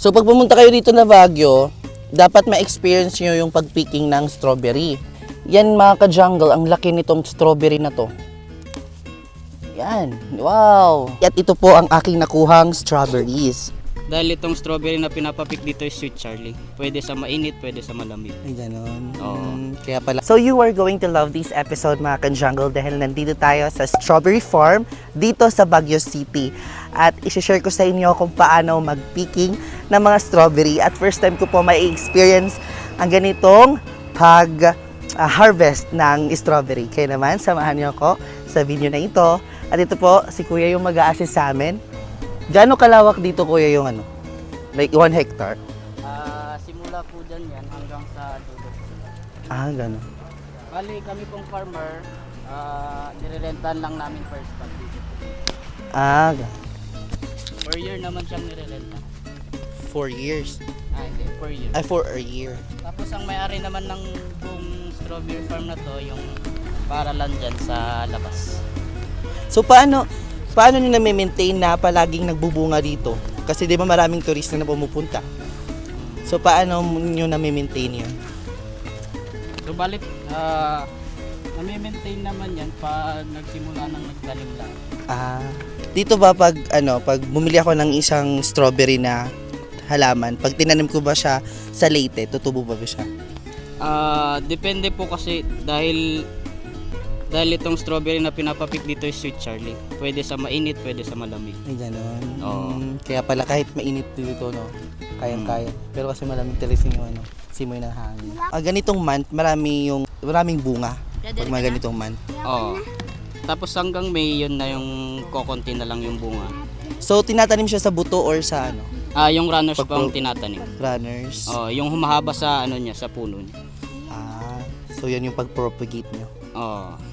So pag pumunta kayo dito na Baguio, dapat ma-experience nyo yung pag-picking ng strawberry. Yan mga ka-jungle, ang laki nitong strawberry na to. Yan, wow! At ito po ang aking nakuhang strawberries. Dahil itong strawberry na pinapapik dito is Sweet Charlie. Pwede sa mainit, pwede sa malamig. Ay, ganon. Oo. Kaya pala. So you are going to love this episode mga ka-jungle dahil nandito tayo sa Strawberry Farm dito sa Baguio City. At isi-share ko sa inyo kung paano mag-picking ng mga strawberry. At first time ko po ma-experience ang ganitong pag-harvest ng strawberry. Kaya naman, samahan niyo ako sa video na ito. At ito po, si Kuya yung mag-a-assist sa amin. Gaano kalawak dito Kuya yung ano? Like 1 hectare? Simula po dyan yan hanggang sa dulo. Gano'n. Bali kami pong farmer, nirerentan lang namin first pag dito. Gano'n. Per year naman siyang nirerenta. 4 years. Hindi, per year. Ay, for a year. Tapos ang may-ari naman ng buong strawberry farm na to, yung paralan dyan sa labas. So, paano nyo na-maintain na palaging nagbubunga dito? Kasi di ba maraming turista na pumupunta? So, paano nyo na-maintain yun? So balit, nami-maintain naman yan pag nagsimula ng nagtanim lang. Dito ba pag bumili ako ng isang strawberry na halaman, pag tinanim ko ba siya sa Leyte, tutubo ba siya? Depende po kasi dahil itong strawberry na pinapapik dito is Sweet Charlie. Pwede sa mainit, pwede sa malamig. Ay, ganon. Oo. Kaya pala kahit mainit dito, no? Kayang-kaya. Pero kasi malamig talaga yung simoy ng hangin. Ganitong month, maraming bunga. Pag mga ganitong month. Oo. Tapos hanggang May, yun na yung kokonti na lang yung bunga. So, tinatanim siya sa buto or sa ano? Yung runners po ang tinatanim. Runners? Yung humahaba sa niya, sa puno niya. So yan yung pag-propagate nyo.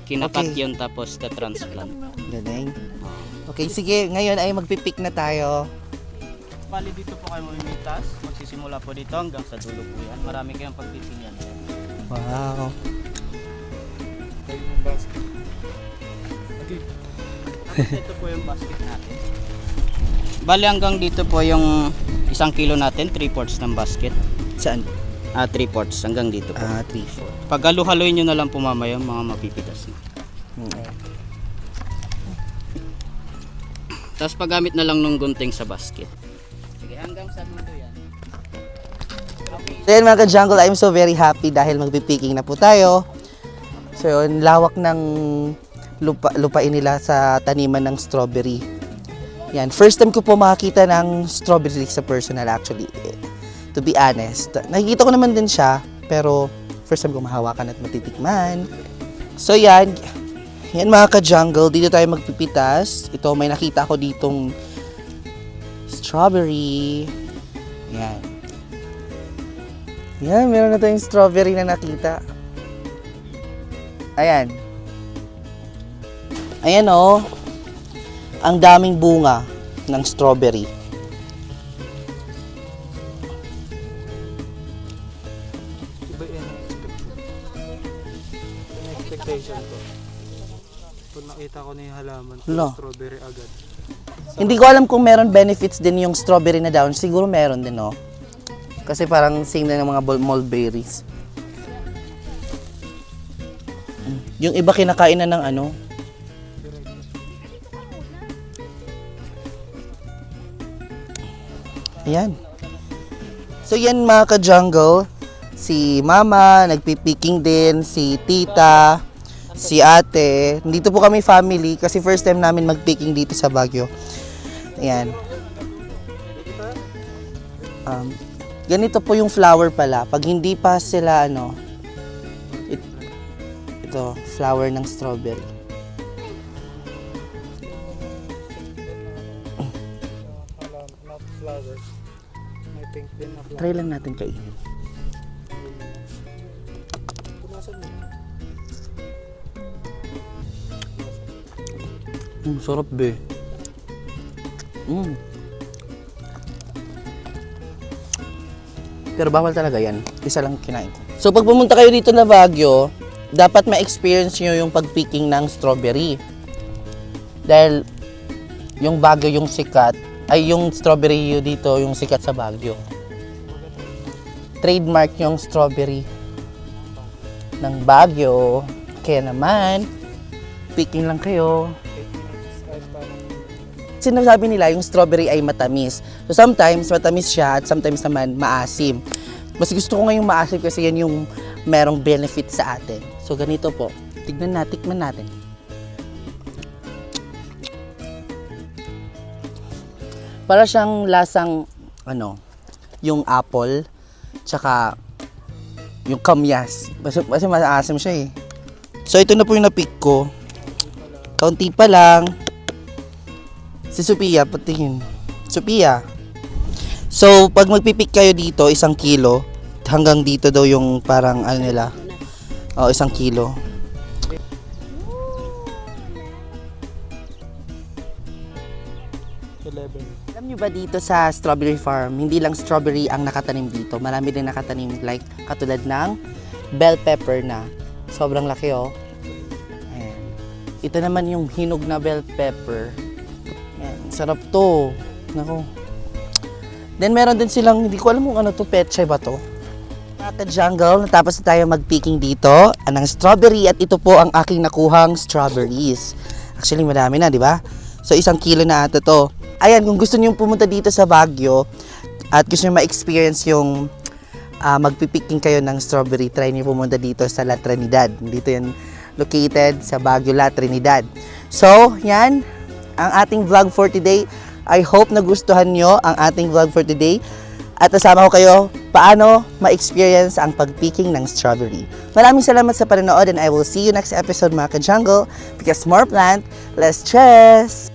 Kinakat Okay. yun tapos ka-transplant. Galing. Okay, sige. Ngayon ay magpipick na tayo. Bali dito po kayo mamimitas. Magsisimula po dito hanggang sa dulo po yan. Marami kayong pagtitingnan. Wow. Tayo yung basket. Okay. Tapos ito po yung basket natin. Bali hanggang dito po yung 1 kilo natin, 3/4 ng basket. Saan? 3/4 hanggang dito po. 3-4. Pag halu-haluin nyo na lang po mamaya, mga mapipitas na. Tapos paggamit na lang ng gunting sa basket. Sige, hanggang sa dulo yan. So yan mga ka-jungle, I'm so very happy dahil magpipicking na po tayo. So yun, lawak ng lupain nila sa taniman ng strawberry. Yan, first time ko po makakita ng strawberry sa personal actually. To be honest. Nakikita ko naman din siya, pero first time ko mahawakan at matitikman. So yan mga ka-jungle, dito tayo magpipitas. Ito, may nakita ko ditong strawberry. Yan. Yan, meron na tayong strawberry na nakita. Ayan. Ayan oh. Ang daming bunga ng strawberry. Iba yung expectation ko. Kung nakita ko na yung halaman, Lo. strawberry agad. Hindi ko alam kung meron benefits din yung strawberry na down. Siguro meron din, no? Kasi parang same na ng mga mulberries. Yung iba kinakain na ng ano. Ayan. So yan mga ka-jungle. Si mama, nagpipicking din. Si tita, si ate. Dito po kami family kasi first time namin mag-picking dito sa Baguio. Ayan. Ganito po yung flower pala. Pag hindi pa sila ito, flower ng strawberry. Not flowers. May pink din na flower. Try lang natin kainin. Punasan mo. Sarap be. Pero bawal talaga yan. Isa lang kinain ko. So pag pumunta kayo dito na Baguio, dapat ma-experience nyo yung pag-picking ng strawberry. Dahil yung Baguio yung sikat Ay, yung strawberry dito, yung sikat sa Baguio. Trademark yung strawberry ng Baguio. Kaya naman, picking lang kayo. 8 minutes ay parang Sinasabi nila yung strawberry ay matamis. So sometimes matamis siya at sometimes naman maasim. Mas gusto ko ngayong maasim kasi yan yung merong benefit sa atin. So ganito po. Tikman natin. Para siyang lasang yung apple tsaka yung kamyas. Kasi maasim siya eh. So ito na po yung na-pick ko. Kaunti pa lang. Si Sophia, patingin. Sophia. So, pag magpipick kayo dito, 1 kilo, hanggang dito daw yung parang nila. 1 kilo. Alam nyo ba dito sa strawberry farm, hindi lang strawberry ang nakatanim dito. Marami din nakatanim like katulad ng bell pepper na. Sobrang laki oh. Ayan. Ito naman yung hinog na bell pepper. Ayan. Sarap to. Nako. Then meron din silang, hindi ko alam kung ano to, petchay ba to? Mga ka-jungle, natapos na tayo mag-picking dito ng strawberry at ito po ang aking nakuhang strawberries. Actually, marami na, di ba? So, 1 kilo na ata to. Ayan, kung gusto niyo pumunta dito sa Baguio at gusto niyo ma-experience yung magpipicking kayo ng strawberry, try niyo pumunta dito sa La Trinidad. Dito yan located sa Baguio, La Trinidad. So, yan ang ating vlog for today. I hope nagustuhan nyo ang ating vlog for today at nasama ko kayo paano ma-experience ang pag-picking ng strawberry. Maraming salamat sa panonood and I will see you next episode mga ka-jungle because more plant, less stress!